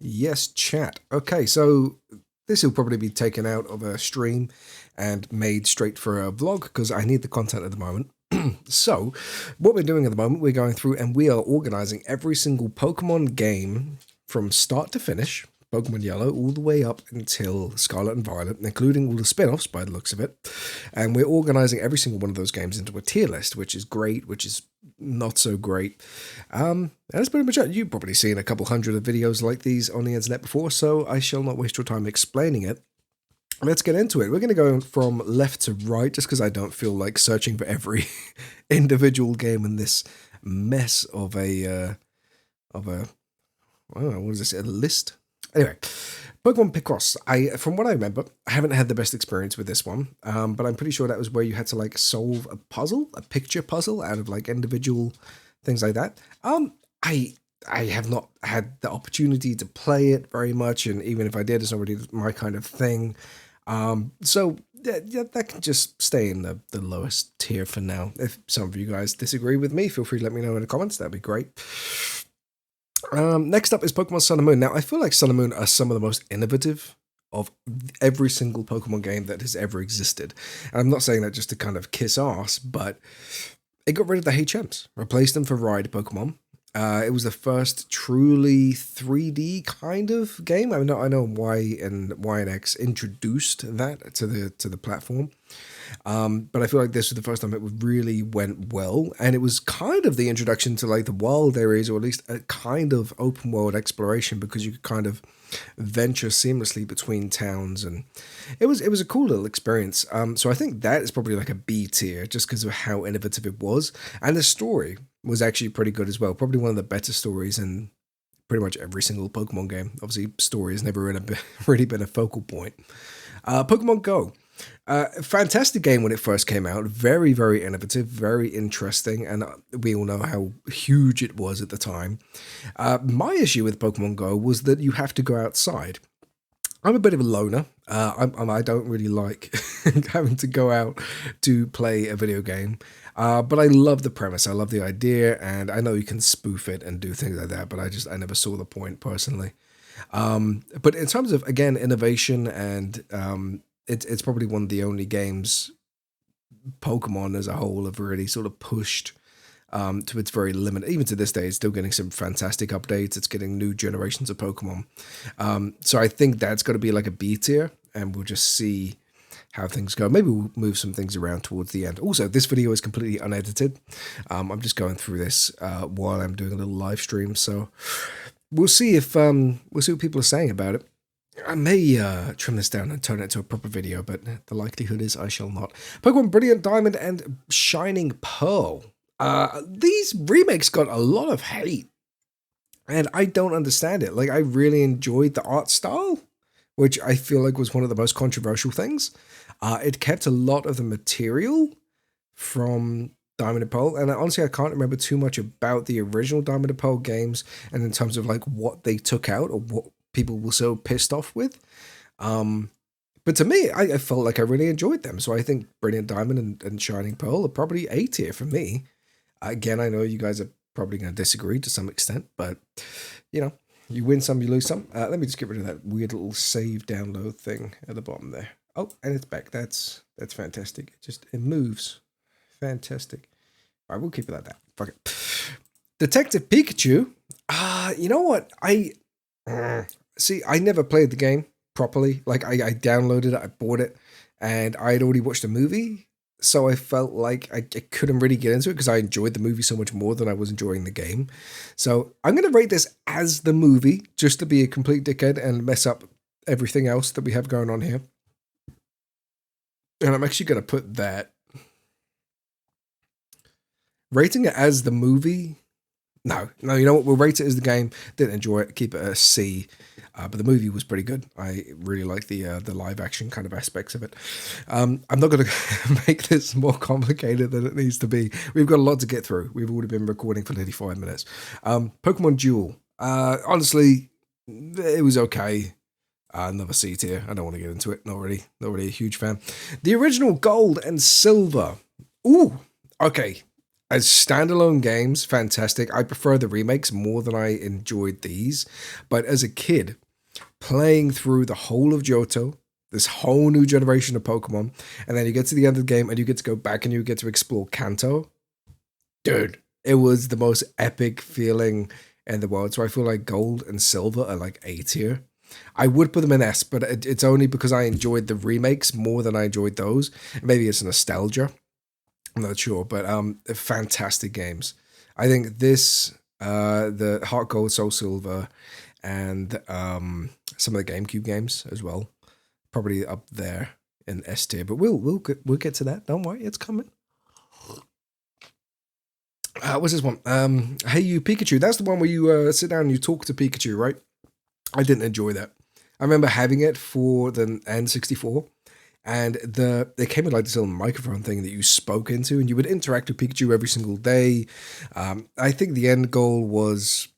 Yes, chat. Okay, so this will probably be taken out of a stream and made straight for a vlog because I need the content at the moment. So, what we're doing at the moment, we're going through and we are organizing every single Pokemon game from start to finish, Pokemon Yellow, all the way up until Scarlet and Violet, including all the spin offs by the looks of it. And we're organizing every single one of those games into a tier list, which is great, which is not so great. And that's pretty much it. You've probably seen a couple hundred of videos like these on the internet before, so I shall not waste your time explaining it. Let's get into it. We're going to go from left to right just because I don't feel like searching for every individual game in this mess of a I don't know, what is this, a list? Anyway, Pokemon Picross. From what I remember, I haven't had the best experience with this one, but I'm pretty sure that was where you had to like solve a puzzle, a picture puzzle out of like individual things like that. I have not had the opportunity to play it very much, and even if I did, it's not really my kind of thing. So yeah, that can just stay in the lowest tier for now. If some of you guys disagree with me, feel free to let me know in the comments. That'd be great. Next up is Pokemon Sun and Moon. Now, I feel like Sun and Moon are some of the most innovative of every single Pokemon game that has ever existed. And I'm not saying that just to kind of kiss ass, but it got rid of the HMs, replaced them for Ride Pokemon. It was the first truly 3D kind of game. I know Y and X introduced that to the platform, but I feel like this was the first time it really went well, and it was kind of the introduction to like the wild areas, or at least a kind of open world exploration, because you could kind of venture seamlessly between towns, and it was a cool little experience. So I think that is probably like a B tier, just because of how innovative it was, and the story was actually pretty good as well. Probably one of the better stories in pretty much every single Pokemon game. Obviously, story has never really been a focal point. Pokemon Go. Fantastic game when it first came out. Very, very innovative, very interesting, and we all know how huge it was at the time. My issue with Pokemon Go was that you have to go outside. I'm a bit of a loner. I don't really like having to go out to play a video game. But I love the premise. I love the idea, and I know you can spoof it and do things like that, but I never saw the point personally. But in terms of, again, innovation, and it's probably one of the only games Pokemon as a whole have really sort of pushed to its very limit. Even to this day, it's still getting some fantastic updates. It's getting new generations of Pokemon. So I think that's got to be like a B tier, and we'll just see how things go. Maybe we'll move some things around towards the end. Also, this video is completely unedited. I'm just going through this while I'm doing a little live stream, so we'll see if we'll see what people are saying about it. I may trim this down and turn it into a proper video, but the likelihood is I shall not. Pokemon Brilliant Diamond and Shining Pearl. These remakes got a lot of hate, and I don't understand it. Like, I really enjoyed the art style, which I feel like was one of the most controversial things. It kept a lot of the material from Diamond and Pearl, and honestly, I can't remember too much about the original Diamond and Pearl games, and in terms of like what they took out or what people were so pissed off with. But to me, I felt like I really enjoyed them. So I think Brilliant Diamond and Shining Pearl are probably A tier for me. Again, I know you guys are probably going to disagree to some extent, but you know, you win some, you lose some. Let me just get rid of that weird little save download thing at the bottom there. Oh, and it's back. That's fantastic. It moves. Fantastic. All right, we'll keep it like that. Fuck it. Detective Pikachu. You know what? See, I never played the game properly. Like, I downloaded it, I bought it, and I had already watched the movie, so I felt like I couldn't really get into it because I enjoyed the movie so much more than I was enjoying the game. So I'm going to rate this as the movie, just to be a complete dickhead and mess up everything else that we have going on here. And I'm actually going to put that. Rating it as the movie. No, you know what? We'll rate it as the game. Didn't enjoy it. Keep it a C. But the movie was pretty good. I really like the live action kind of aspects of it. I'm not going to make this more complicated than it needs to be. We've got a lot to get through. We've already been recording for nearly 5 minutes. Pokemon Duel. Honestly, it was okay. Another C tier. I don't want to get into it. Not really a huge fan. The original Gold and Silver. Ooh, okay. As standalone games, fantastic. I prefer the remakes more than I enjoyed these. But as a kid, playing through the whole of Johto, this whole new generation of Pokemon, and then you get to the end of the game and you get to go back and you get to explore Kanto. Dude, it was the most epic feeling in the world. So I feel like Gold and Silver are like A tier. I would put them in S, but it's only because I enjoyed the remakes more than I enjoyed those. Maybe it's nostalgia. I'm not sure, but fantastic games. I think this, the Heart Gold, Soul Silver, and some of the GameCube games as well, probably up there in S tier. But we'll get to that. Don't worry, it's coming. What's this one? Hey You Pikachu. That's the one where you sit down and you talk to Pikachu, right? I didn't enjoy that. I remember having it for the N64, and it came with like this little microphone thing that you spoke into, and you would interact with Pikachu every single day. I think the end goal was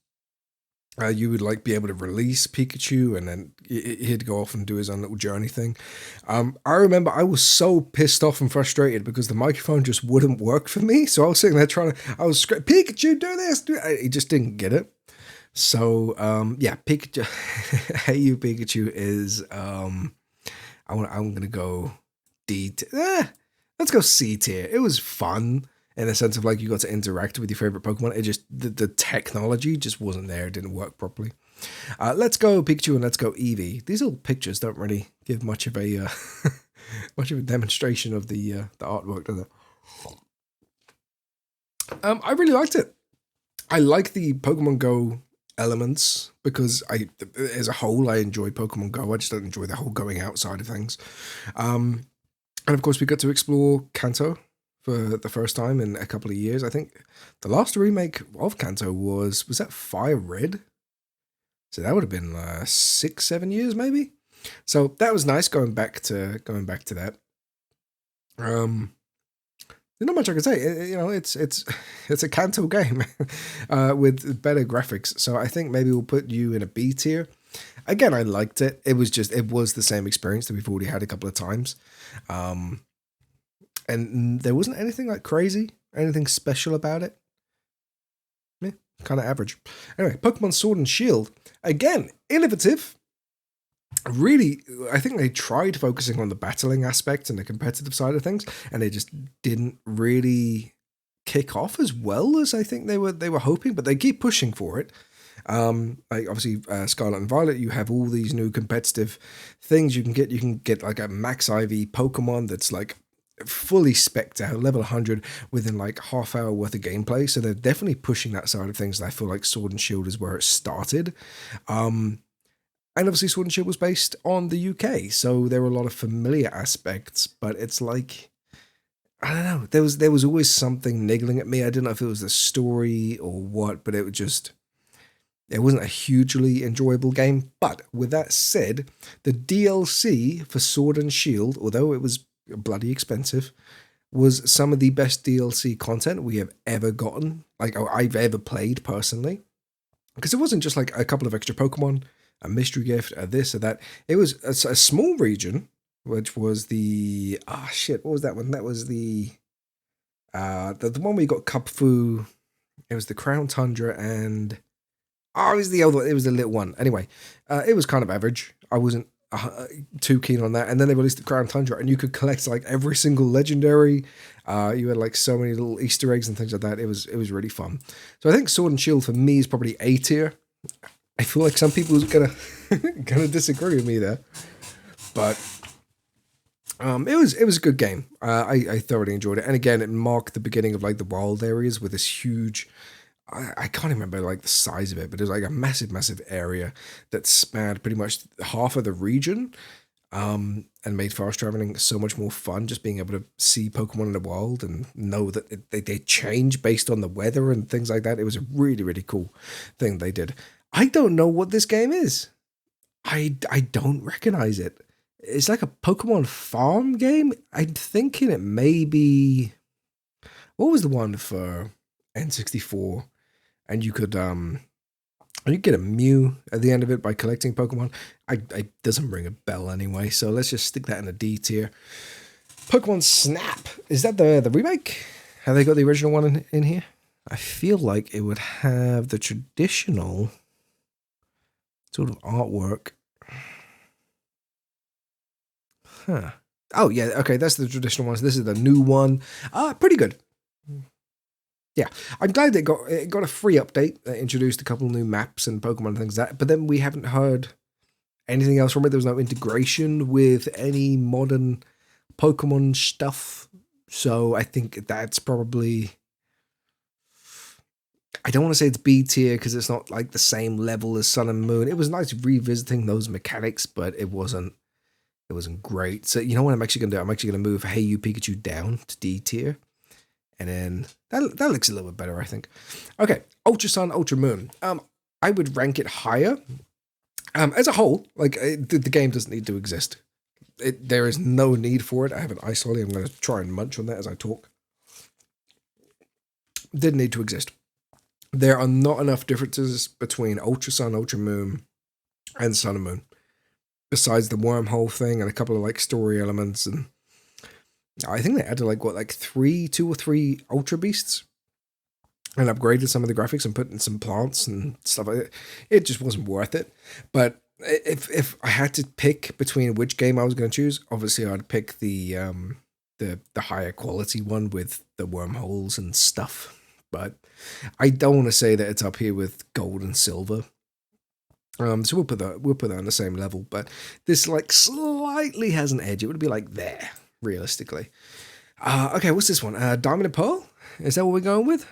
you would like be able to release Pikachu, and then he'd go off and do his own little journey thing. I remember I was so pissed off and frustrated because the microphone just wouldn't work for me. So I was sitting there I was screaming, Pikachu, do this, do it. He just didn't get it. So yeah, Pikachu, Hey You Pikachu is I'm gonna go D. Let's go C tier. It was fun in the sense of like you got to interact with your favorite Pokemon. It just the technology just wasn't there. It didn't work properly. Let's go Pikachu and let's go Eevee. These little pictures don't really give much of a much of a demonstration of the artwork, does it? I really liked it. I like the Pokemon Go elements because as a whole, I enjoy Pokemon Go. I just don't enjoy the whole going outside of things. And of course, we got to explore Kanto for the first time in a couple of years. I think the last remake of Kanto was that Fire Red? So that would have been 6-7 years maybe. So that was nice going back to that. There's not much I can say. It's a Kanto game with better graphics. So I think maybe we'll put you in a B tier. Again, I liked it. It was the same experience that we've already had a couple of times. And there wasn't anything like crazy, anything special about it. Yeah, kind of average. Anyway, Pokemon Sword and Shield. Again, innovative. Really, I think they tried focusing on the battling aspect and the competitive side of things, and they just didn't really kick off as well as I think they were hoping. But they keep pushing for it. Like obviously, Scarlet and Violet, you have all these new competitive things you can get. You can get like a Max IV Pokemon that's like fully spec'd out, level 100 within like half hour worth of gameplay. So they're definitely pushing that side of things. And I feel like Sword and Shield is where it started. And obviously Sword and Shield was based on the UK, so there were a lot of familiar aspects, but it's like, I don't know, there was always something niggling at me. I didn't know if it was the story or what, but it wasn't a hugely enjoyable game. But with that said, the DLC for Sword and Shield, although it was bloody expensive, was some of the best DLC content we have ever gotten, like I've ever played personally. Because it wasn't just like a couple of extra Pokemon, a mystery gift, this or that. It was a small region, which was the what was that one? That was the one where you got Kupfu. It was the Crown Tundra, and it was the other one. It was the little one. Anyway, it was kind of average. I wasn't too keen on that. And then they released the Crown Tundra, and you could collect like every single legendary. You had like so many little Easter eggs and things like that. It was really fun. So I think Sword and Shield for me is probably A tier. I feel like some people are gonna disagree with me there, but it was a good game. I thoroughly enjoyed it, and again, it marked the beginning of like the wild areas with this huge. I can't remember like the size of it, but it was like a massive area that spanned pretty much half of the region, and made fast traveling so much more fun. Just being able to see Pokemon in the wild and know that they change based on the weather and things like that. It was a really cool thing they did. I don't know what this game is. I don't recognize it. It's like a Pokemon farm game. I'm thinking it may be... What was the one for N64? And you could get a Mew at the end of it by collecting Pokemon. I doesn't ring a bell anyway, so let's just stick that in a D tier. Pokemon Snap. Is that the remake? Have they got the original one in here? I feel like it would have the traditional sort of artwork. Huh. Oh, yeah, okay, that's the traditional ones. This is the new one. Pretty good. Yeah, I'm glad it got a free update that introduced a couple new maps and Pokemon and things like that, but then we haven't heard anything else from it. There was no integration with any modern Pokemon stuff. So I think that's probably... I don't want to say it's B tier because it's not like the same level as Sun and Moon. It was nice revisiting those mechanics, but it wasn't great. So you know what I'm actually going to do? I'm actually going to move Hey You Pikachu down to D tier. And then that looks a little bit better, I think. Okay, Ultra Sun, Ultra Moon. I would rank it higher. As a whole, like the game doesn't need to exist. There is no need for it. I have an ice lolly. I'm going to try and munch on that as I talk. Didn't need to exist. There are not enough differences between Ultra Sun, Ultra Moon, and Sun and Moon. Besides the wormhole thing and a couple of like story elements, and I think they added like two or three Ultra Beasts, and upgraded some of the graphics and put in some plants and stuff like that. It just wasn't worth it. But if I had to pick between which game I was going to choose, obviously I'd pick the higher quality one with the wormholes and stuff. But I don't want to say that it's up here with gold and silver. So we'll put that on the same level. But this like slightly has an edge. It would be like there, realistically. Okay, what's this one? Diamond and Pearl? Is that what we're going with?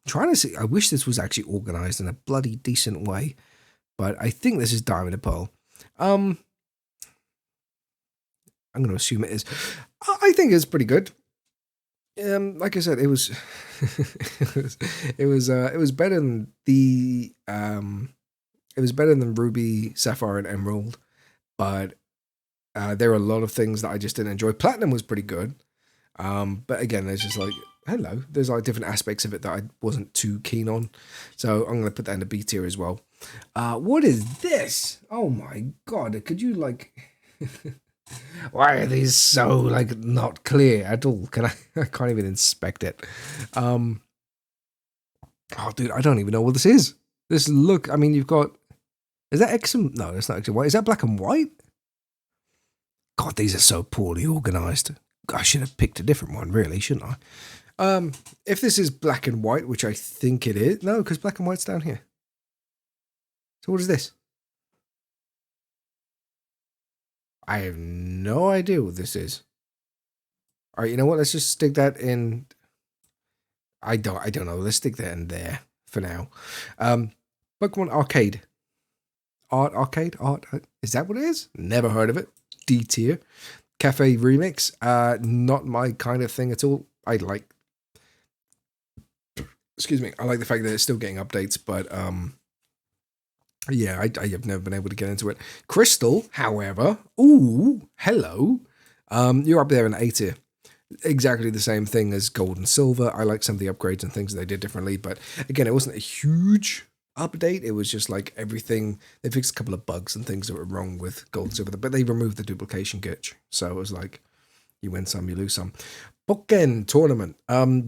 Trying to see. I wish this was actually organized in a bloody decent way, but I think this is Diamond and Pearl. I'm going to assume it is. I think it's pretty good. Like I said, it was it was better than it was better than Ruby, Sapphire, and Emerald, but there are a lot of things that I just didn't enjoy. Platinum was pretty good, but again, there's just like there's like different aspects of it that I wasn't too keen on, so I'm gonna put that in the B tier as well. What is this? Oh my god! Could you like? Why are these so like not clear at all? I can't even inspect it. Oh dude, I don't even know what this is. This look, I mean, you've got, is that X and, no, that's not X and white. Is that black and white? God, these are so poorly organized. I should have picked a different one, really, shouldn't I? If this is black and white, which I think it is, no, because black and white's down here. So what is this? I have no idea what this is. All right, you know what? Let's just stick that in. I don't know. Let's stick that in there for now. Pokemon Arcade. Arcade? Is that what it is? Never heard of it. D tier. Cafe Remix. Not my kind of thing at all. Excuse me. I like the fact that it's still getting updates, but yeah, I have never been able to get into it. Crystal, however, ooh, hello. You're up there in A tier. Exactly the same thing as Gold and Silver. I like some of the upgrades and things they did differently, but again, it wasn't a huge update. It was just like everything. They fixed a couple of bugs and things that were wrong with Gold and Silver, but they removed the duplication glitch. So it was like you win some, you lose some. Pokken Tournament.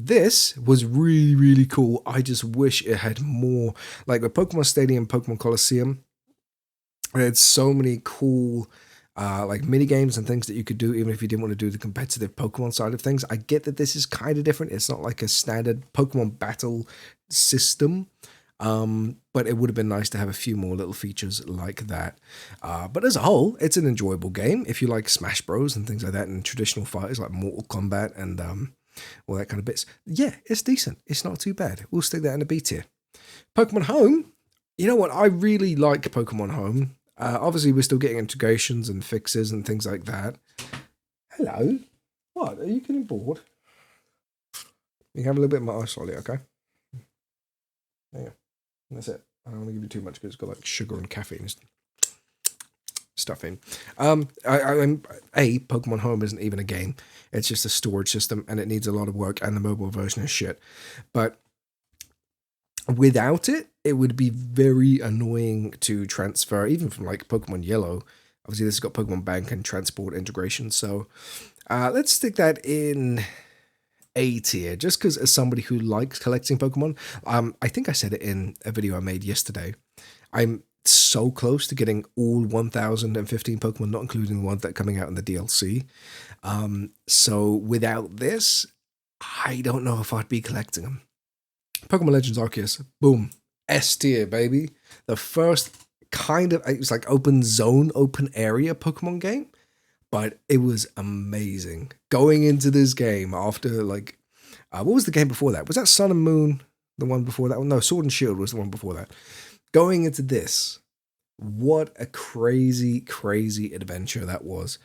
This was really, really cool. I just wish it had more, like the Pokemon Stadium, Pokemon Coliseum. It had so many cool like mini games and things that you could do, even if you didn't want to do the competitive Pokemon side of things. I get that this is kind of different. It's not like a standard Pokemon battle system. But it would have been nice to have a few more little features like that. But as a whole, it's an enjoyable game. If you like Smash Bros and things like that, and traditional fighters like Mortal Kombat and all that kind of bits, yeah, it's decent. It's not too bad. We'll stick that in the B tier. Pokemon Home. You know what? I really like Pokemon Home. Obviously, we're still getting integrations and fixes and things like that. Hello. What? Are you getting bored? You can have a little bit of my ice lolly, okay? There you go. That's it. I don't want to give you too much because it's got like sugar and caffeine stuff in. Pokemon Home isn't even a game. It's just a storage system and it needs a lot of work, and the mobile version is shit. But without it, it would be very annoying to transfer, even from like Pokemon Yellow. Obviously, this has got Pokemon Bank and transport integration, so Let's stick that in A tier, just because as somebody who likes collecting Pokemon, I think I said it in a video I made yesterday. I'm so close to getting all 1015 Pokemon, not including the ones that are coming out in the DLC. So without this, I don't know if I'd be collecting them. Pokemon Legends Arceus, boom, S tier, baby. The first kind of, it was like open zone, open area Pokemon game, but it was amazing. Going into this game after like, what was the game before that? Was that Sun and Moon, the one before that? No, Sword and Shield was the one before that. Going into this, what a crazy, crazy adventure that was.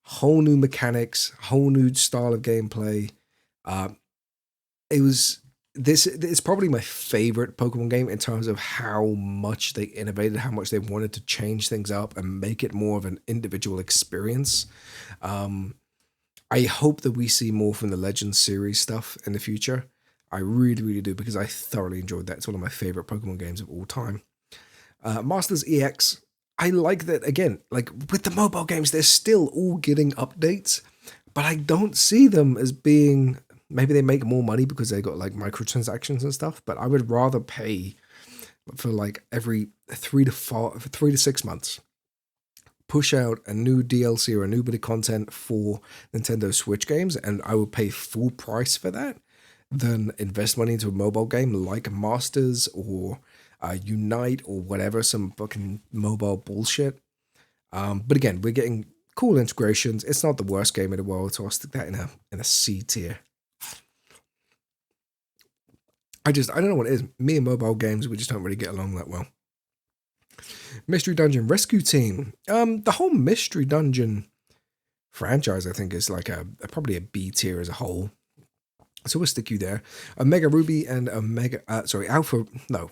Whole new mechanics, whole new style of gameplay. It was this. It's probably my favorite Pokemon game in terms of how much they innovated, how much they wanted to change things up and make it more of an individual experience. I hope that we see more from the Legends series stuff in the future. I really, really do, because I thoroughly enjoyed that. It's one of my favorite Pokemon games of all time. Masters EX, I like that, again, like with the mobile games, they're still all getting updates, but I don't see them as being, maybe they make more money because they got like microtransactions and stuff, but I would rather pay for like every 3 to 6 months, push out a new DLC or a new bit of content for Nintendo Switch games, and I would pay full price for that, than invest money into a mobile game like Masters or Unite or whatever, some fucking mobile bullshit. But again, we're getting cool integrations. It's not the worst game in the world, so I'll stick that in a C tier. I don't know what it is. Me and mobile games, we just don't really get along that well. Mystery Dungeon Rescue Team. The whole Mystery Dungeon franchise, I think, is like probably a B tier as a whole. So we'll stick you there. Omega Ruby and Alpha. No,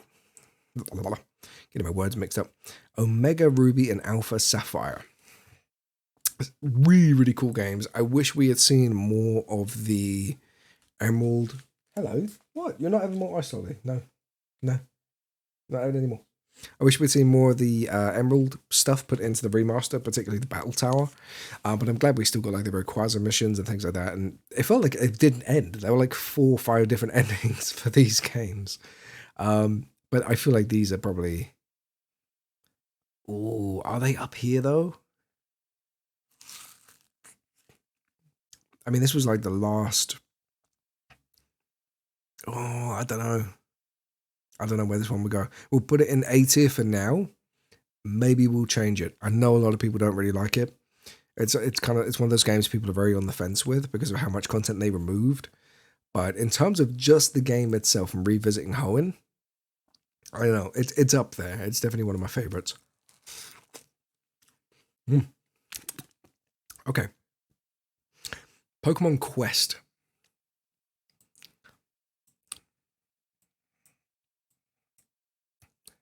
getting my words mixed up. Omega Ruby and Alpha Sapphire. Really, really cool games. I wish we had seen more of the Emerald. Hello. What? You're not having more ice lolly? No. Not having any more. I wish we'd seen more of the Emerald stuff put into the remaster, particularly the Battle Tower. But I'm glad we still got like the Rayquaza missions and things like that. And it felt like it didn't end. There were like 4 or 5 different endings for these games. But I feel like these are probably... Oh, are they up here though? I mean, this was like the last... Oh, I don't know. I don't know where this one would go. We'll put it in A tier for now. Maybe we'll change it. I know a lot of people don't really like it. It's one of those games people are very on the fence with because of how much content they removed. But in terms of just the game itself and revisiting Hoenn, I don't know. It's up there. It's definitely one of my favorites. Okay. Pokemon Quest.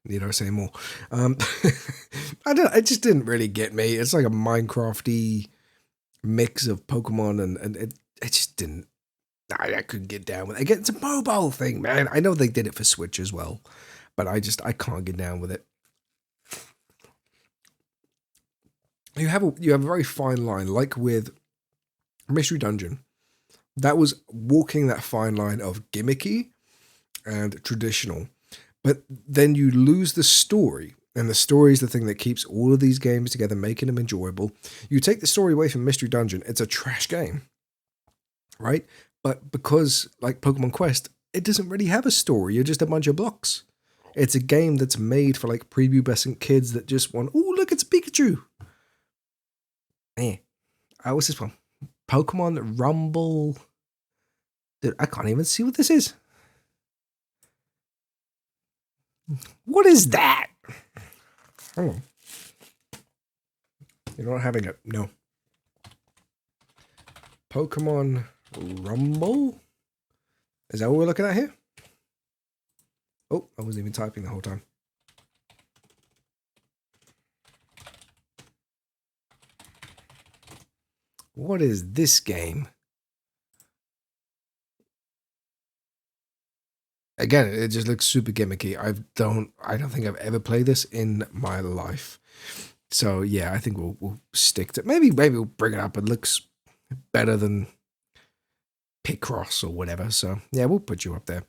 Need I say more? It just didn't really get me. It's like a Minecraft-y mix of Pokemon, and it just didn't. I couldn't get down with it. Again, it's a mobile thing, man. I know they did it for Switch as well, but I can't get down with it. You have a very fine line, like with Mystery Dungeon. That was walking that fine line of gimmicky and traditional. But then you lose the story, and the story is the thing that keeps all of these games together, making them enjoyable. You take the story away from Mystery Dungeon, it's a trash game, right? But because, like Pokemon Quest, it doesn't really have a story. You're just a bunch of blocks. It's a game that's made for like prepubescent kids that just want, oh, look, it's Pikachu. What's this one? Pokemon Rumble. Dude, I can't even see what this is. What is that? Oh. You're not having it. No. Pokemon Rumble? Is that what we're looking at here? Oh, I wasn't even typing the whole time. What is this game? Again, it just looks super gimmicky. I don't think I've ever played this in my life. So yeah, I think we'll stick to maybe we'll bring it up. It looks better than Picross or whatever. So yeah, we'll put you up there.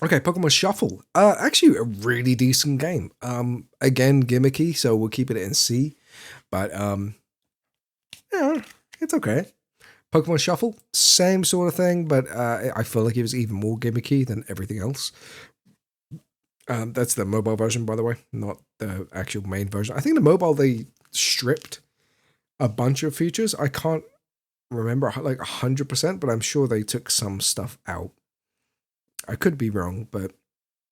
Okay, Pokemon Shuffle. Actually a really decent game. Again, gimmicky, so we'll keep it in C. But yeah, it's okay. Pokemon Shuffle, same sort of thing, but I feel like it was even more gimmicky than everything else. That's the mobile version, by the way, not the actual main version. I think the mobile, they stripped a bunch of features. I can't remember like 100%, but I'm sure they took some stuff out. I could be wrong, but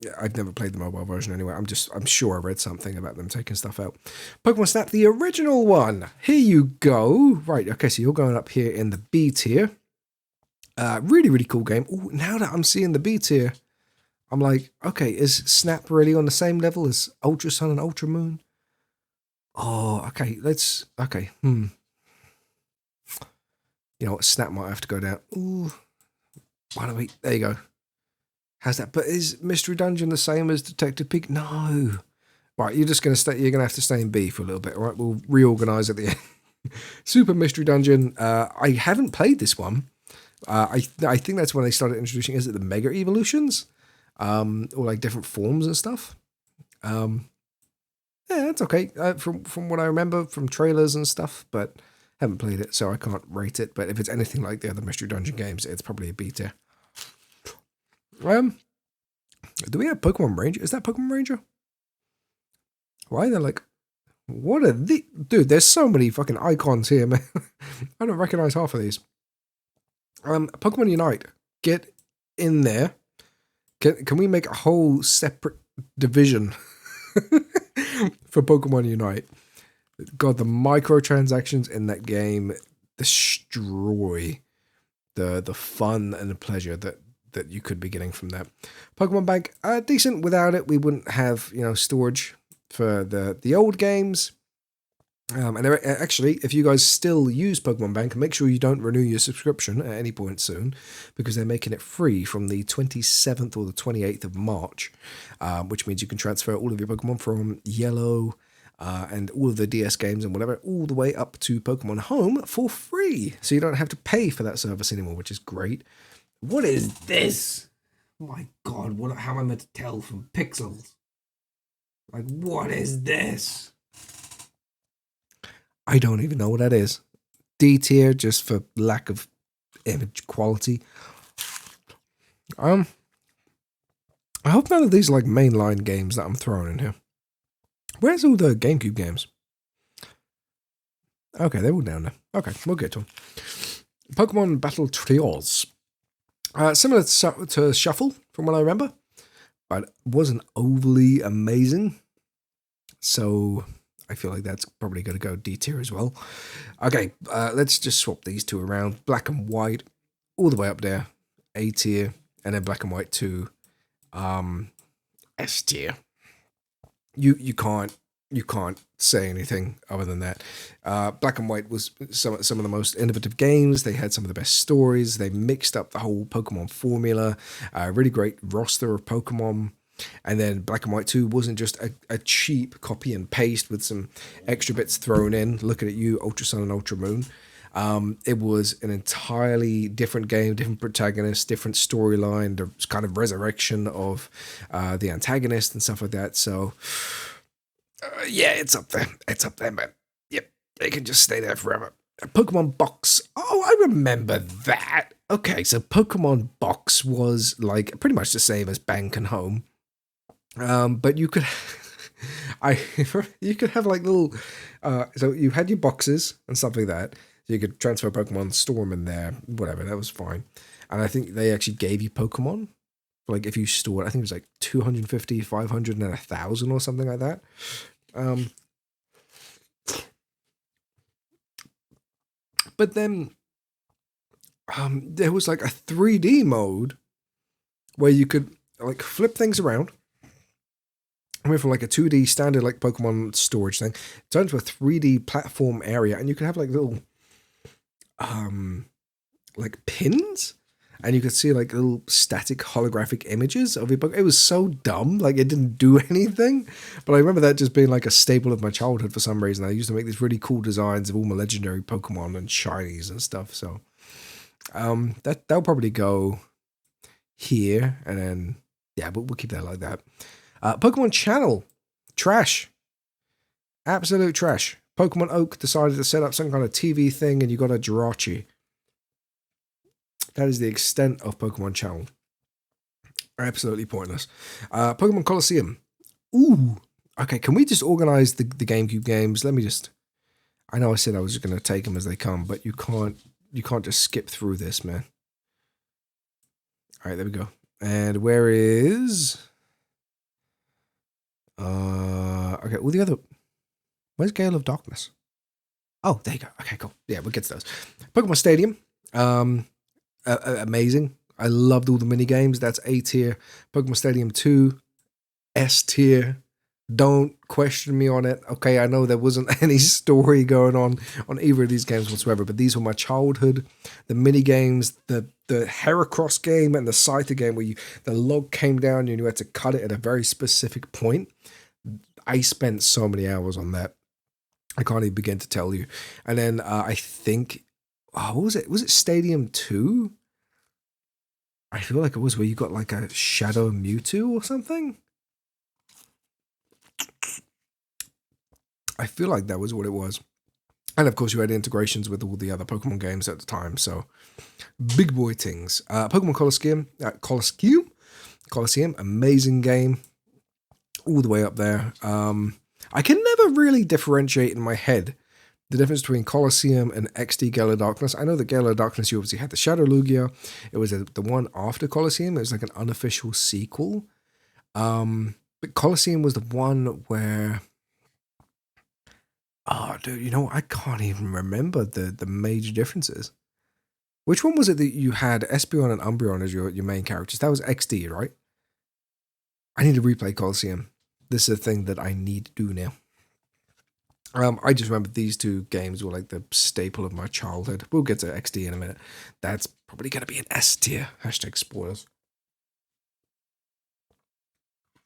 yeah, I've never played the mobile version anyway. I'm sure I read something about them taking stuff out. Pokemon Snap, the original one. Here you go. Right, okay, so you're going up here in the B tier. Really, really cool game. Ooh, now that I'm seeing the B tier, I'm like, okay, is Snap really on the same level as Ultra Sun and Ultra Moon? Oh, okay, okay, You know what, Snap might have to go down. Ooh, why don't we, there you go. How's that? But is Mystery Dungeon the same as Detective Pikachu? No. Right, you're gonna have to stay in B for a little bit, all right? We'll reorganize at the end. Super Mystery Dungeon. I haven't played this one. I think that's when they started introducing, is it the Mega Evolutions? Or like different forms and stuff. Yeah, it's okay. From what I remember from trailers and stuff, but haven't played it, so I can't rate it. But if it's anything like the other Mystery Dungeon games, it's probably a B tier. Do we have Pokemon Ranger? Is that Pokemon Ranger? Why they're like, what are the dude? There's so many fucking icons here, man. I don't recognize half of these. Pokemon Unite, get in there. Can we make a whole separate division for Pokemon Unite? God, the microtransactions in that game destroy the fun and the pleasure that you could be getting from that. Pokemon Bank, decent. Without it, we wouldn't have, storage for the old games. And actually, if you guys still use Pokemon Bank, make sure you don't renew your subscription at any point soon, because they're making it free from the 27th or the 28th of March, which means you can transfer all of your Pokemon from Yellow and all of the DS games and whatever, all the way up to Pokemon Home for free. So you don't have to pay for that service anymore, which is great. What is this? Oh my God, how am I meant to tell from pixels? Like, what is this? I don't even know what that is. D tier, just for lack of image quality. I hope none of these are like mainline games that I'm throwing in here. Where's all the GameCube games? Okay, they're all down there. Okay, we'll get to them. Pokemon Battle Trios. Similar to Shuffle, from what I remember, but wasn't overly amazing. So I feel like that's probably going to go D tier as well. Okay, let's just swap these two around. Black and White, all the way up there, A tier, and then Black and White 2, S tier. You can't say anything other than that. Black and White was some of the most innovative games. They had some of the best stories. They mixed up the whole Pokemon formula. Really great roster of Pokemon. And then Black and White 2 wasn't just a cheap copy and paste with some extra bits thrown in. Looking at you, Ultra Sun and Ultra Moon. It was an entirely different game, different protagonist, different storyline, the kind of resurrection of the antagonist and stuff like that. So, yeah, it's up there. It's up there, man. Yep, it can just stay there forever. Pokemon Box. Oh, I remember that. Okay, so Pokemon Box was like pretty much the same as Bank and Home. But you could, you could have like little, so you had your boxes and stuff like that. So you could transfer Pokemon Storm in there, whatever, that was fine. And I think they actually gave you Pokemon, like if you stored, I think it was like 250, 500, and 1,000 or something like that. But then, there was like a 3D mode where you could like flip things around. I went from like a 2D standard like Pokemon storage thing, turned to a 3D platform area, and you could have like little like pins, and you could see like little static holographic images of your Pokemon. It was so dumb, like it didn't do anything. But I remember that just being like a staple of my childhood for some reason. I used to make these really cool designs of all my legendary Pokemon and shinies and stuff. So that'll probably go here, and then yeah, but we'll keep that like that. Pokemon Channel, trash, absolute trash. Pokemon Oak decided to set up some kind of TV thing, and you got a Jirachi. That is the extent of Pokemon Channel. Absolutely pointless. Pokemon Colosseum. Ooh. Okay, can we just organize the GameCube games? Let me just... I know I said I was just going to take them as they come, but you can't just skip through this, man. All right, there we go. And where is... okay, all the other... Where's Gale of Darkness? Oh, there you go. Okay, cool. Yeah, we'll get to those. Pokemon Stadium. Amazing. I loved all the mini games. That's A tier. Pokemon Stadium 2, S tier. Don't question me on it. Okay, I know there wasn't any story going on either of these games whatsoever, but these were my childhood. The mini games, the Heracross game and the Scyther game where the log came down and you had to cut it at a very specific point. I spent so many hours on that. I can't even begin to tell you. And then I think, what was it? Was it Stadium 2? I feel like it was where you got like a Shadow Mewtwo or something. I feel like that was what it was. And of course you had integrations with all the other Pokemon games at the time. So big boy things. Pokemon Colosseum, amazing game. All the way up there. I can never really differentiate in my head the difference between Colosseum and XD Gale of Darkness. I know that Gale of Darkness, you obviously had the Shadow Lugia. It was the one after Colosseum. It was like an unofficial sequel. But Colosseum was the one where... Oh, dude, you know, I can't even remember the major differences. Which one was it that you had Espeon and Umbreon as your main characters? That was XD, right? I need to replay Colosseum. This is a thing that I need to do now. I just remember these two games were like the staple of my childhood. We'll get to XD in a minute. That's probably going to be an S tier. Hashtag spoilers.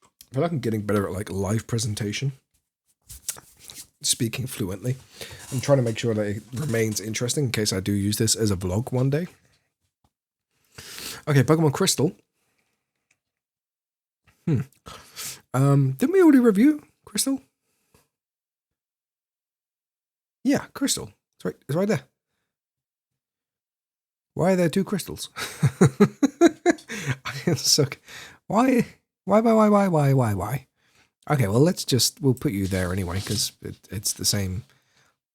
I feel like I'm getting better at like live presentation. Speaking fluently. I'm trying to make sure that it remains interesting in case I do use this as a vlog one day. Okay, Pokemon Crystal. Didn't we already review Crystal? Yeah, Crystal. It's right there. Why are there two crystals? Why? Okay, well, we'll put you there anyway, because it's the same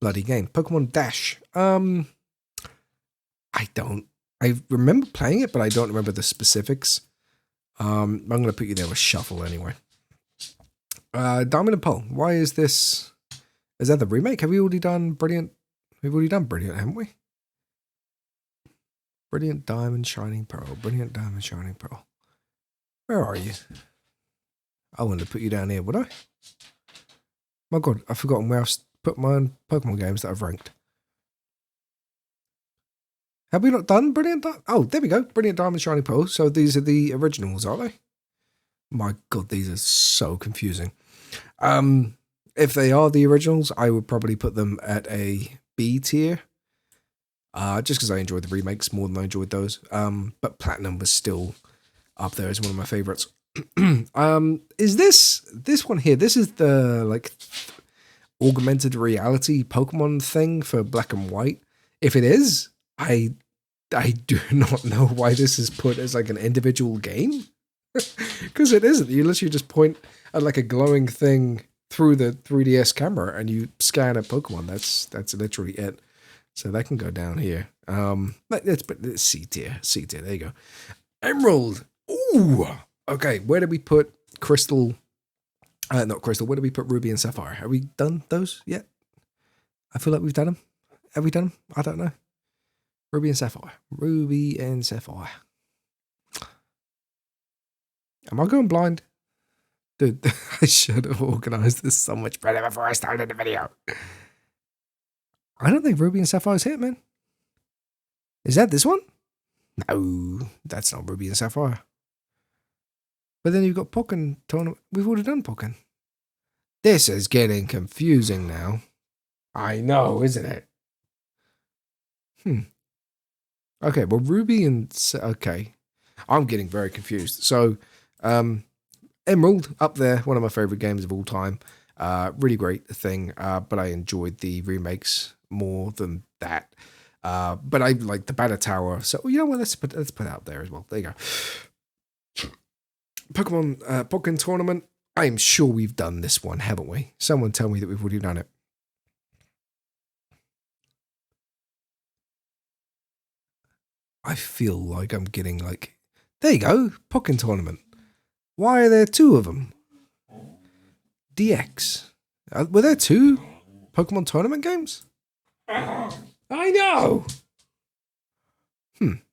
bloody game. Pokemon Dash. I remember playing it, but I don't remember the specifics. I'm going to put you there with Shuffle anyway. Diamond and Pearl. Why is this... Is that the remake? Have we already done Brilliant? We've already done Brilliant, haven't we? Brilliant Diamond Shining Pearl. Brilliant Diamond Shining Pearl. Where are you? I wanted to put you down here, would I? My God, I've forgotten where I've put my Pokemon games that I've ranked. Have we not done Brilliant Diamond? Oh, there we go. Brilliant Diamond Shining Pearl. So these are the originals, are they? My God, these are so confusing. If they are the originals, I would probably put them at a B tier. Just because I enjoyed the remakes more than I enjoyed those. But Platinum was still up there as one of my favorites. Is this one here? This is the like augmented reality Pokemon thing for Black and White. If it is, I do not know why this is put as like an individual game. Because it isn't. You literally just point at like a glowing thing through the 3DS camera and you scan a Pokemon. That's literally it. So that can go down here. It's C tier. C tier. There you go. Emerald. Ooh. Okay. Where did we put Crystal? Not Crystal. Where did we put Ruby and Sapphire? Have we done those yet? I feel like we've done them. Have we done them? I don't know. Ruby and Sapphire. Ruby and Sapphire. Am I going blind? Dude, I should have organized this so much better before I started the video. I don't think Ruby and Sapphire's hit, man. Is that this one? No, that's not Ruby and Sapphire. But then you've got Pokken Tournament. We've already done Pokken. This is getting confusing now. I know, isn't it? Okay, well, Ruby and... Okay. I'm getting very confused. So, Emerald, up there, one of my favorite games of all time. Really great thing, but I enjoyed the remakes more than that. But I like the Banner Tower. So, you know what? Let's put it out there as well. There you go. Pokken Tournament. I'm sure we've done this one, haven't we? Someone tell me that we've already done it. I feel like I'm getting like... There you go. Pokken Tournament. Why are there two of them? DX. Were there two Pokemon Tournament games? I know!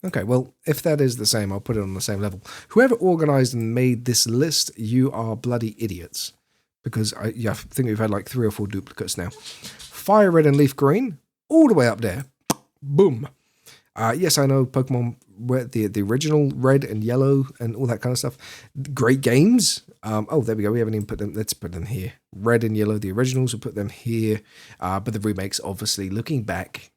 Okay, well, if that is the same, I'll put it on the same level. Whoever organized and made this list, you are bloody idiots. Because I think we've had like 3 or 4 duplicates now. Fire Red and Leaf Green, all the way up there. Boom. Yes, I know Pokemon, the original Red and Yellow and all that kind of stuff. Great games. Oh, there we go. We haven't even put them. Let's put them here. Red and Yellow, the originals, we'll put them here. But the remakes, obviously, looking back,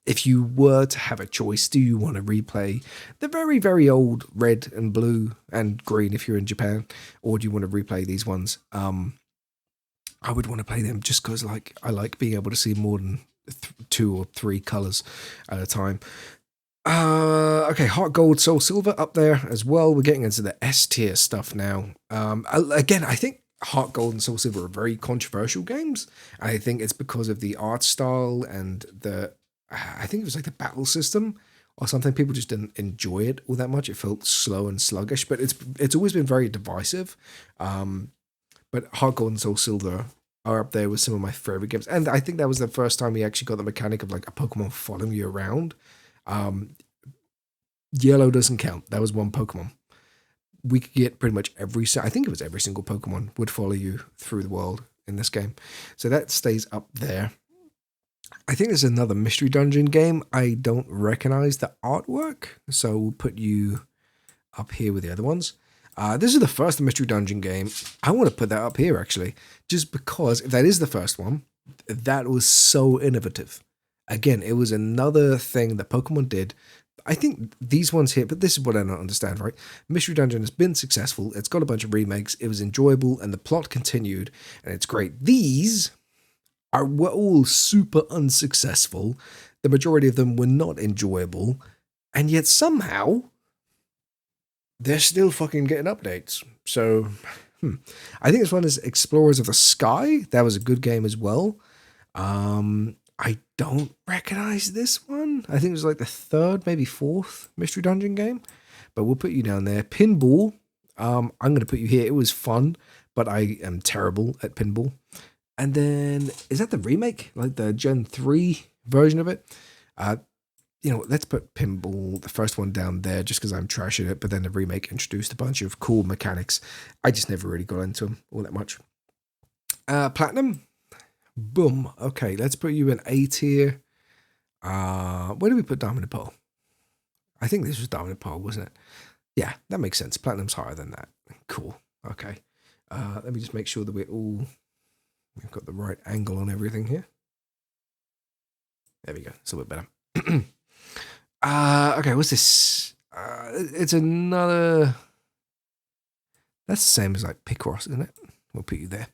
if you were to have a choice, do you want to replay the very, very old Red and Blue and Green if you're in Japan? Or do you want to replay these ones? I would want to play them just because I like being able to see more than 2 or 3 colors at a time. Okay, Heart Gold, Soul Silver up there as well. We're getting into the S tier stuff now. Again, I think Heart Gold and Soul Silver are very controversial games. I think it's because of the art style and I think it was like the battle system or something. People just didn't enjoy it all that much. It felt slow and sluggish, but it's always been very divisive. But Heart Gold and Soul Silver are up there with some of my favorite games. And I think that was the first time we actually got the mechanic of like a Pokemon following you around. Yellow doesn't count. That was one Pokemon. We could get pretty much I think it was every single Pokemon would follow you through the world in this game. So that stays up there. I think there's another Mystery Dungeon game. I don't recognize the artwork, so we'll put you up here with the other ones. This is the first Mystery Dungeon game. I want to put that up here, actually, just because if that is the first one, that was so innovative. Again, it was another thing that Pokemon did. I think these ones here, but this is what I don't understand, right? Mystery Dungeon has been successful. It's got a bunch of remakes. It was enjoyable, and the plot continued, and it's great. These were all super unsuccessful. The majority of them were not enjoyable, and yet somehow they're still fucking getting updates. So, I think this one is Explorers of the Sky. That was a good game as well. I don't recognize this one. I think it was like the 3rd, maybe 4th Mystery Dungeon game. But we'll put you down there. Pinball. I'm going to put you here. It was fun, but I am terrible at pinball. And then, is that the remake? Like the Gen 3 version of it? Let's put Pinball, the first one, down there just because I'm trashing it. But then the remake introduced a bunch of cool mechanics. I just never really got into them all that much. Platinum. Boom. Okay, let's put you in A tier. Where do we put Diamond and Pearl? I think this was Diamond and Pearl, wasn't it? Yeah, that makes sense. Platinum's higher than that. Cool. Okay. Let me just make sure that we've got the right angle on everything here. There we go. It's a little bit better. Okay, what's this? It's another... That's the same as like Picross, isn't it? We'll put you there.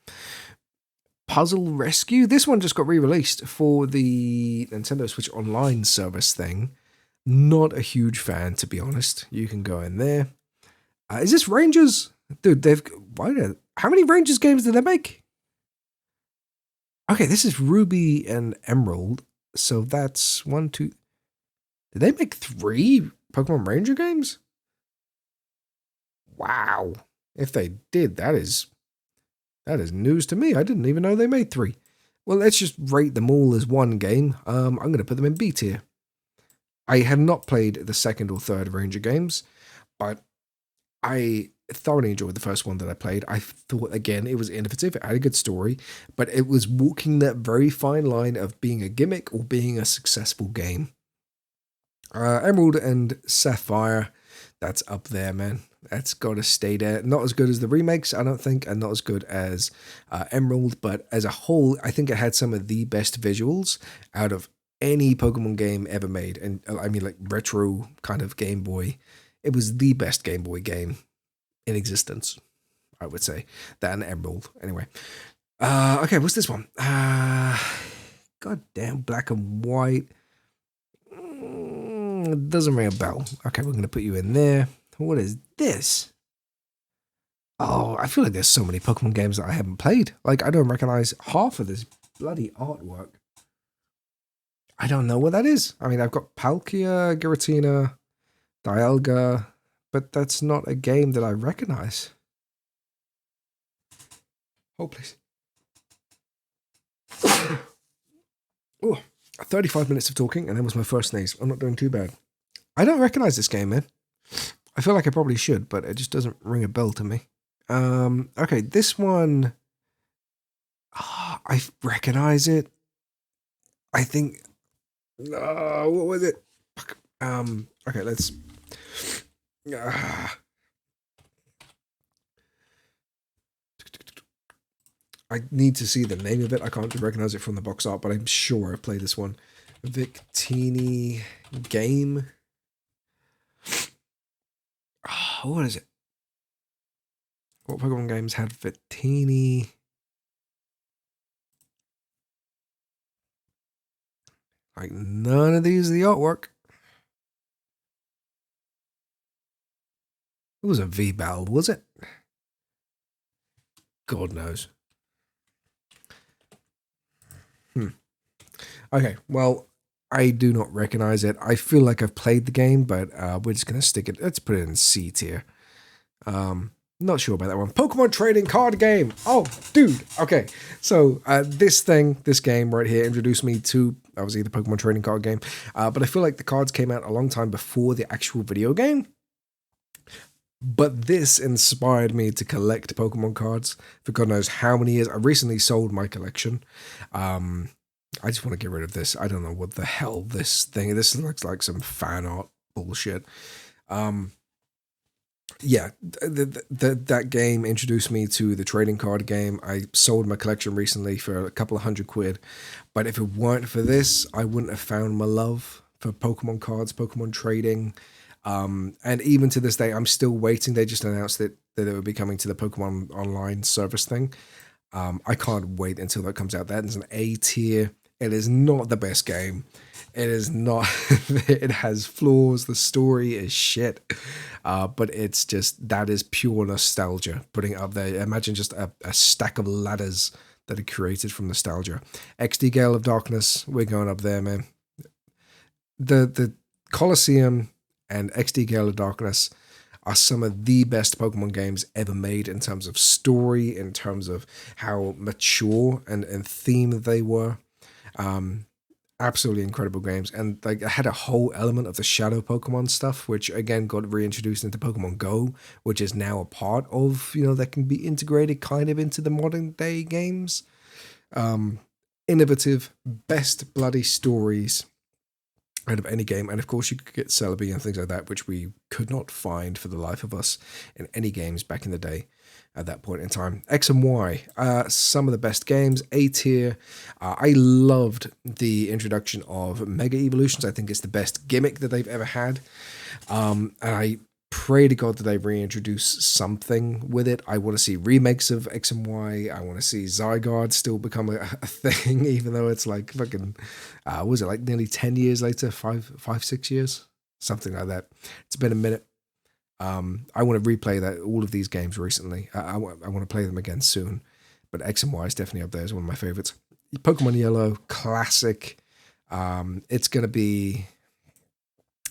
Puzzle Rescue. This one just got re-released for the Nintendo Switch Online service thing. Not a huge fan, to be honest. You can go in there. Is this Rangers? Dude, how many Rangers games did they make? Okay, this is Ruby and Emerald. So that's 1, 2... Did they make 3 Pokemon Ranger games? Wow. If they did, that is news to me. I didn't even know they made 3. Well, let's just rate them all as one game. I'm going to put them in B tier. I have not played the 2nd or 3rd Ranger games, but I thoroughly enjoyed the first one that I played. I thought, again, it was innovative. It had a good story, but it was walking that very fine line of being a gimmick or being a successful game. Emerald and Sapphire, that's up there, man. That's got to stay there. Not as good as the remakes, I don't think, and not as good as Emerald, but as a whole, I think it had some of the best visuals out of any Pokemon game ever made. And I mean, like retro kind of Game Boy. It was the best Game Boy game in existence, I would say. That and Emerald, anyway. Okay, what's this one? God damn, black and white. It doesn't ring a bell. Okay, we're going to put you in there. What is this? Oh, I feel like there's so many Pokemon games that I haven't played. Like, I don't recognize half of this bloody artwork. I don't know what that is. I mean, I've got Palkia, Giratina, Dialga, but that's not a game that I recognize. Oh, please. Oh, 35 minutes of talking, and that was my first sneeze. I'm not doing too bad. I don't recognize this game, man. I feel like I probably should, but it just doesn't ring a bell to me. Okay, this one, I recognize it. I think, what was it? Okay, let's, I need to see the name of it. I can't recognize it from the box art, but I'm sure I've played this one. Victini game. Oh, what is it? What Pokemon games had Victini? Like, none of these are the artwork. It was a V-Battle, was it? God knows. Okay, well, I do not recognize it. I feel like I've played the game, but we're just going to stick it. Let's put it in C tier. Not sure about that one. Pokemon trading card game. Oh, dude. Okay. So this game right here introduced me to, obviously, the Pokemon trading card game. But I feel like the cards came out a long time before the actual video game. But this inspired me to collect Pokemon cards for God knows how many years. I recently sold my collection. I just want to get rid of this. I don't know what the hell this thing. This looks like some fan art bullshit. Yeah, that game introduced me to the trading card game. I sold my collection recently for a couple of £100, but if it weren't for this, I wouldn't have found my love for Pokemon cards, Pokemon trading. And even to this day, I'm still waiting. They just announced that it would be coming to the Pokemon Online service thing. I can't wait until that comes out. That is an A tier. It is not the best game. It is not. It has flaws. The story is shit. But it's just, that is pure nostalgia. Putting it up there. Imagine just a stack of ladders that are created from nostalgia. XD Gale of Darkness. We're going up there, man. The Colosseum and XD Gale of Darkness are some of the best Pokemon games ever made in terms of story, in terms of how mature and themed they were. Absolutely incredible games. And like, I had a whole element of the shadow Pokemon stuff, which again got reintroduced into Pokemon Go, which is now a part of, that can be integrated kind of into the modern day games. Innovative, best bloody stories out of any game. And of course you could get Celebi and things like that, which we could not find for the life of us in any games back in the day at that point in time. X and Y, some of the best games. A tier. I loved the introduction of Mega Evolutions. I think it's the best gimmick that they've ever had. And I pray to God that they reintroduce something with it. I want to see remakes of X and Y. I want to see Zygarde still become a thing, even though it's like fucking, was it like nearly 10 years later? 6 years? Something like that. It's been a minute. I want to replay all of these games recently. I want to play them again soon. But X and Y is definitely up there as one of my favorites. Pokemon Yellow, classic. It's going to be,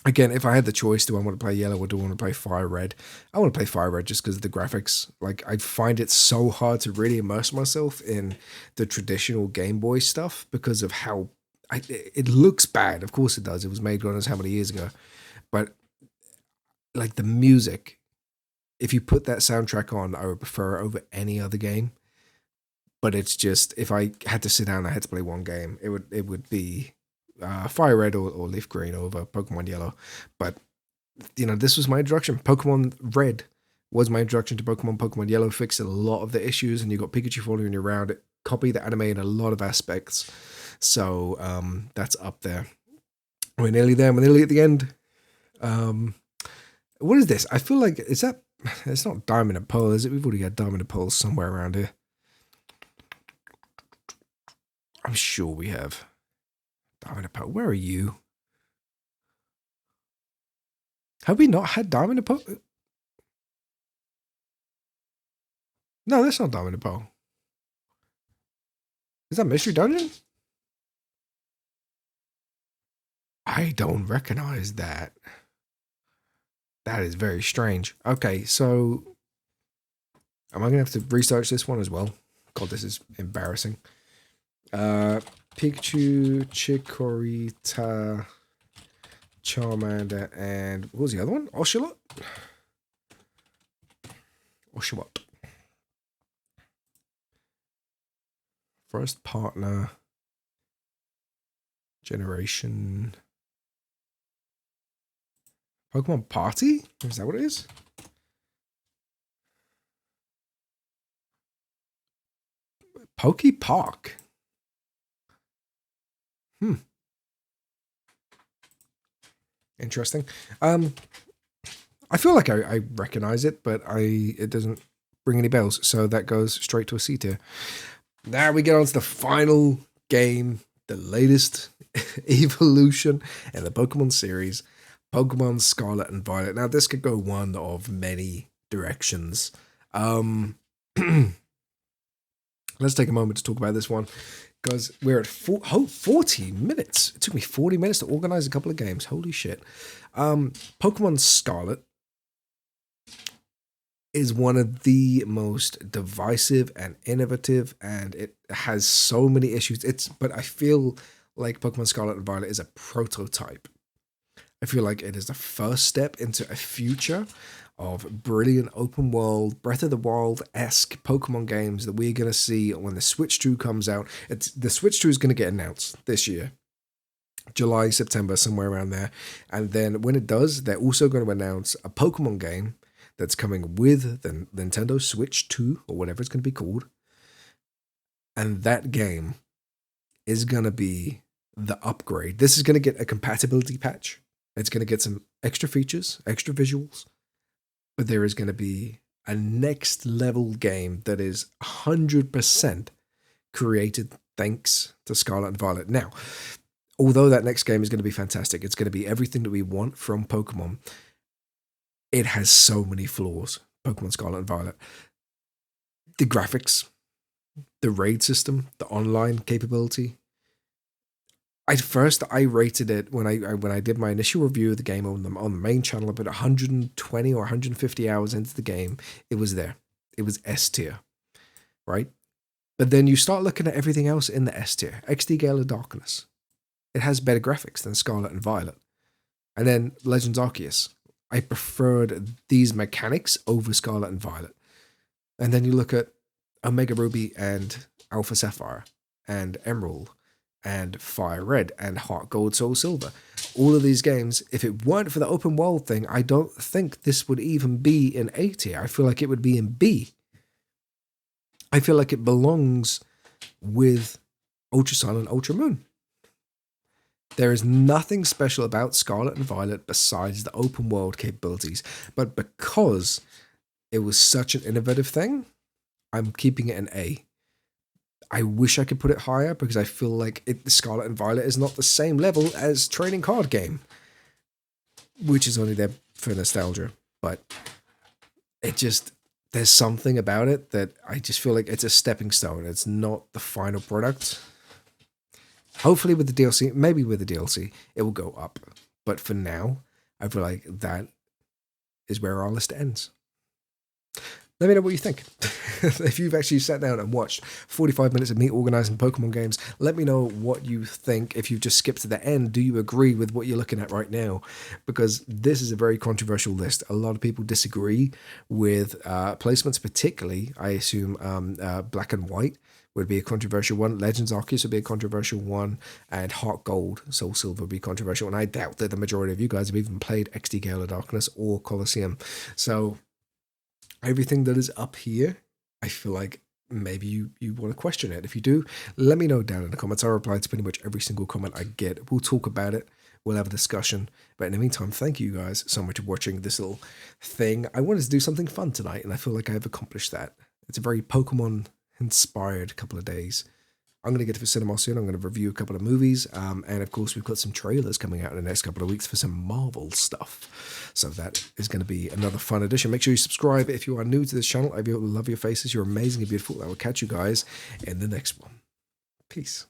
again, if I had the choice, do I want to play Yellow or do I want to play Fire Red? I want to play Fire Red just because of the graphics. Like, I find it so hard to really immerse myself in the traditional Game Boy stuff because of how it looks bad. Of course it does. It was made God knows how many years ago. But like the music, if you put that soundtrack on, I would prefer it over any other game. But it's just, if I had to sit down and I had to play one game, it would be Fire Red or Leaf Green over Pokemon Yellow. But, this was my introduction. Pokemon Red was my introduction to Pokemon. Pokemon Yellow fixed a lot of the issues, and you got Pikachu following you around. It copied the anime in a lot of aspects. So that's up there. We're nearly there. We're nearly at the end. What is this? I feel like, it's not Diamond and Pearl, is it? We've already got Diamond and Pearl somewhere around here. I'm sure we have. Diamond and Pearl, where are you? Have we not had Diamond and Pearl? No, that's not Diamond and Pearl. Is that Mystery Dungeon? I don't recognize that. That is very strange. Okay, so am I going to have to research this one as well? God, this is embarrassing. Pikachu, Chikorita, Charmander, and what was the other one? Oshawott? Oshawott. First partner. Generation. Pokemon Party? Is that what it is? Poke Park. Interesting. I feel like I recognize it, but it doesn't ring any bells, so that goes straight to a C tier. Now we get on to the final game, the latest evolution in the Pokemon series, Pokemon Scarlet and Violet. Now this could go one of many directions. Let's take a moment to talk about this one, because we're at 40 minutes. It took me 40 minutes to organize a couple of games. Holy shit. Pokemon Scarlet is one of the most divisive and innovative, and it has so many issues. But I feel like Pokemon Scarlet and Violet is a prototype. I feel like it is the first step into a future of brilliant open world, Breath of the Wild-esque Pokemon games that we're going to see when the Switch 2 comes out. The Switch 2 is going to get announced this year. July, September, somewhere around there. And then when it does, they're also going to announce a Pokemon game that's coming with the Nintendo Switch 2, or whatever it's going to be called. And that game is going to be the upgrade. This is going to get a compatibility patch. It's going to get some extra features, extra visuals. But there is going to be a next level game that is 100% created thanks to Scarlet and Violet. Now, although that next game is going to be fantastic, it's going to be everything that we want from Pokemon, it has so many flaws, Pokemon Scarlet and Violet. The graphics, the raid system, the online capability. At first, I rated it when I did my initial review of the game on the main channel, about 120 or 150 hours into the game. It was there. It was S tier, right? But then you start looking at everything else in the S tier. XD Gale of Darkness. It has better graphics than Scarlet and Violet. And then Legends Arceus. I preferred these mechanics over Scarlet and Violet. And then you look at Omega Ruby and Alpha Sapphire and Emerald and Fire Red and Heart Gold, Soul Silver. All of these games, if it weren't for the open world thing, I don't think this would even be in A tier. I feel like it would be in B. I feel like it belongs with Ultra Sun and Ultra Moon. There is nothing special about Scarlet and Violet besides the open world capabilities. But because it was such an innovative thing, I'm keeping it an A. I wish I could put it higher, because I feel like Scarlet and Violet is not the same level as trading card game, which is only there for nostalgia. But there's something about it that I just feel like it's a stepping stone. It's not the final product. Hopefully with the DLC, maybe with the DLC, it will go up. But for now, I feel like that is where our list ends. Let me know what you think. If you've actually sat down and watched 45 minutes of me organizing Pokemon games, let me know what you think. If you've just skipped to the end, do you agree with what you're looking at right now? Because this is a very controversial list. A lot of people disagree with placements, particularly, I assume, Black and White would be a controversial one. Legends Arceus would be a controversial one. And Heart Gold, Soul Silver would be controversial. And I doubt that the majority of you guys have even played XD Gale of Darkness or Colosseum. So everything that is up here, I feel like maybe you want to question it. If you do, let me know down in the comments. I reply to pretty much every single comment I get. We'll talk about it. We'll have a discussion. But in the meantime, thank you guys so much for watching this little thing. I wanted to do something fun tonight, and I feel like I've accomplished that. It's a very Pokemon-inspired couple of days. I'm going to get to the cinema soon. I'm going to review a couple of movies. And of course, we've got some trailers coming out in the next couple of weeks for some Marvel stuff. So that is going to be another fun edition. Make sure you subscribe if you are new to this channel. I love your faces. You're amazing and beautiful. I will catch you guys in the next one. Peace.